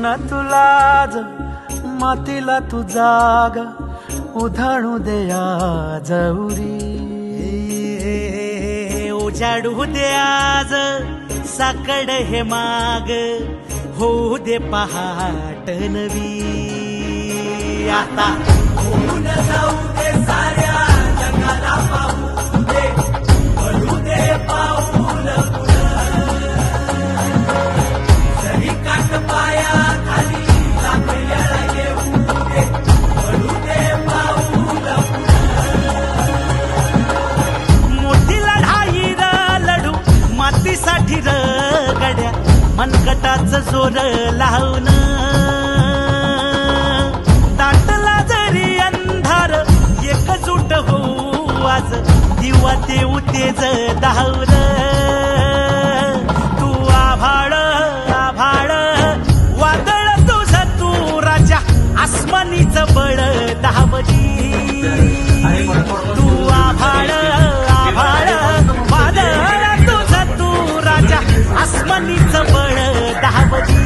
न तुलाज मातीला तू जाग उधाणू दे आज उरी उजाडू दे आज साकड हे माग होऊ दे पहाट नवी आता होऊन जाऊ दे साऱ्या जगाला पाहू दे पडू दे पाऊल जरी काट पाया खाली लाकड्याला येऊ दे पडू दे पाऊल मोठी लढाई र लढू मातीसाठी र गड्या मनगटाचं जोर लावून दाटला जरी अंधार एकजूट होऊ आज दिवा देऊ तेज धावून तू आभाळ आभाळ वादळ तुझं तू राजा आसमानीच बळ धावली तू आभाळ आभाळ वादळ तुझं तू राजा आसमानीच बळ धावली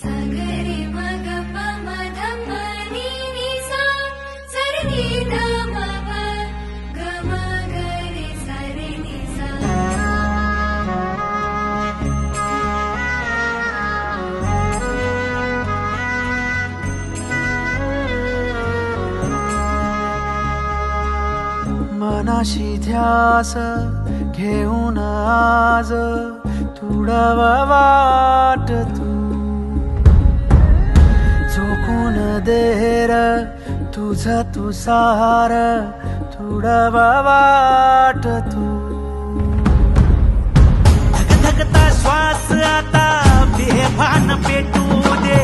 सागरे मग मध मनी निसा सरनी धाम गम गरे सरे निसा मनाशी ध्यास घेऊन आज तुडवा वाट तू झोकून देर तुझ तू सार तुडवा वाट तू धगधगता श्वास आता बेभान पेटू दे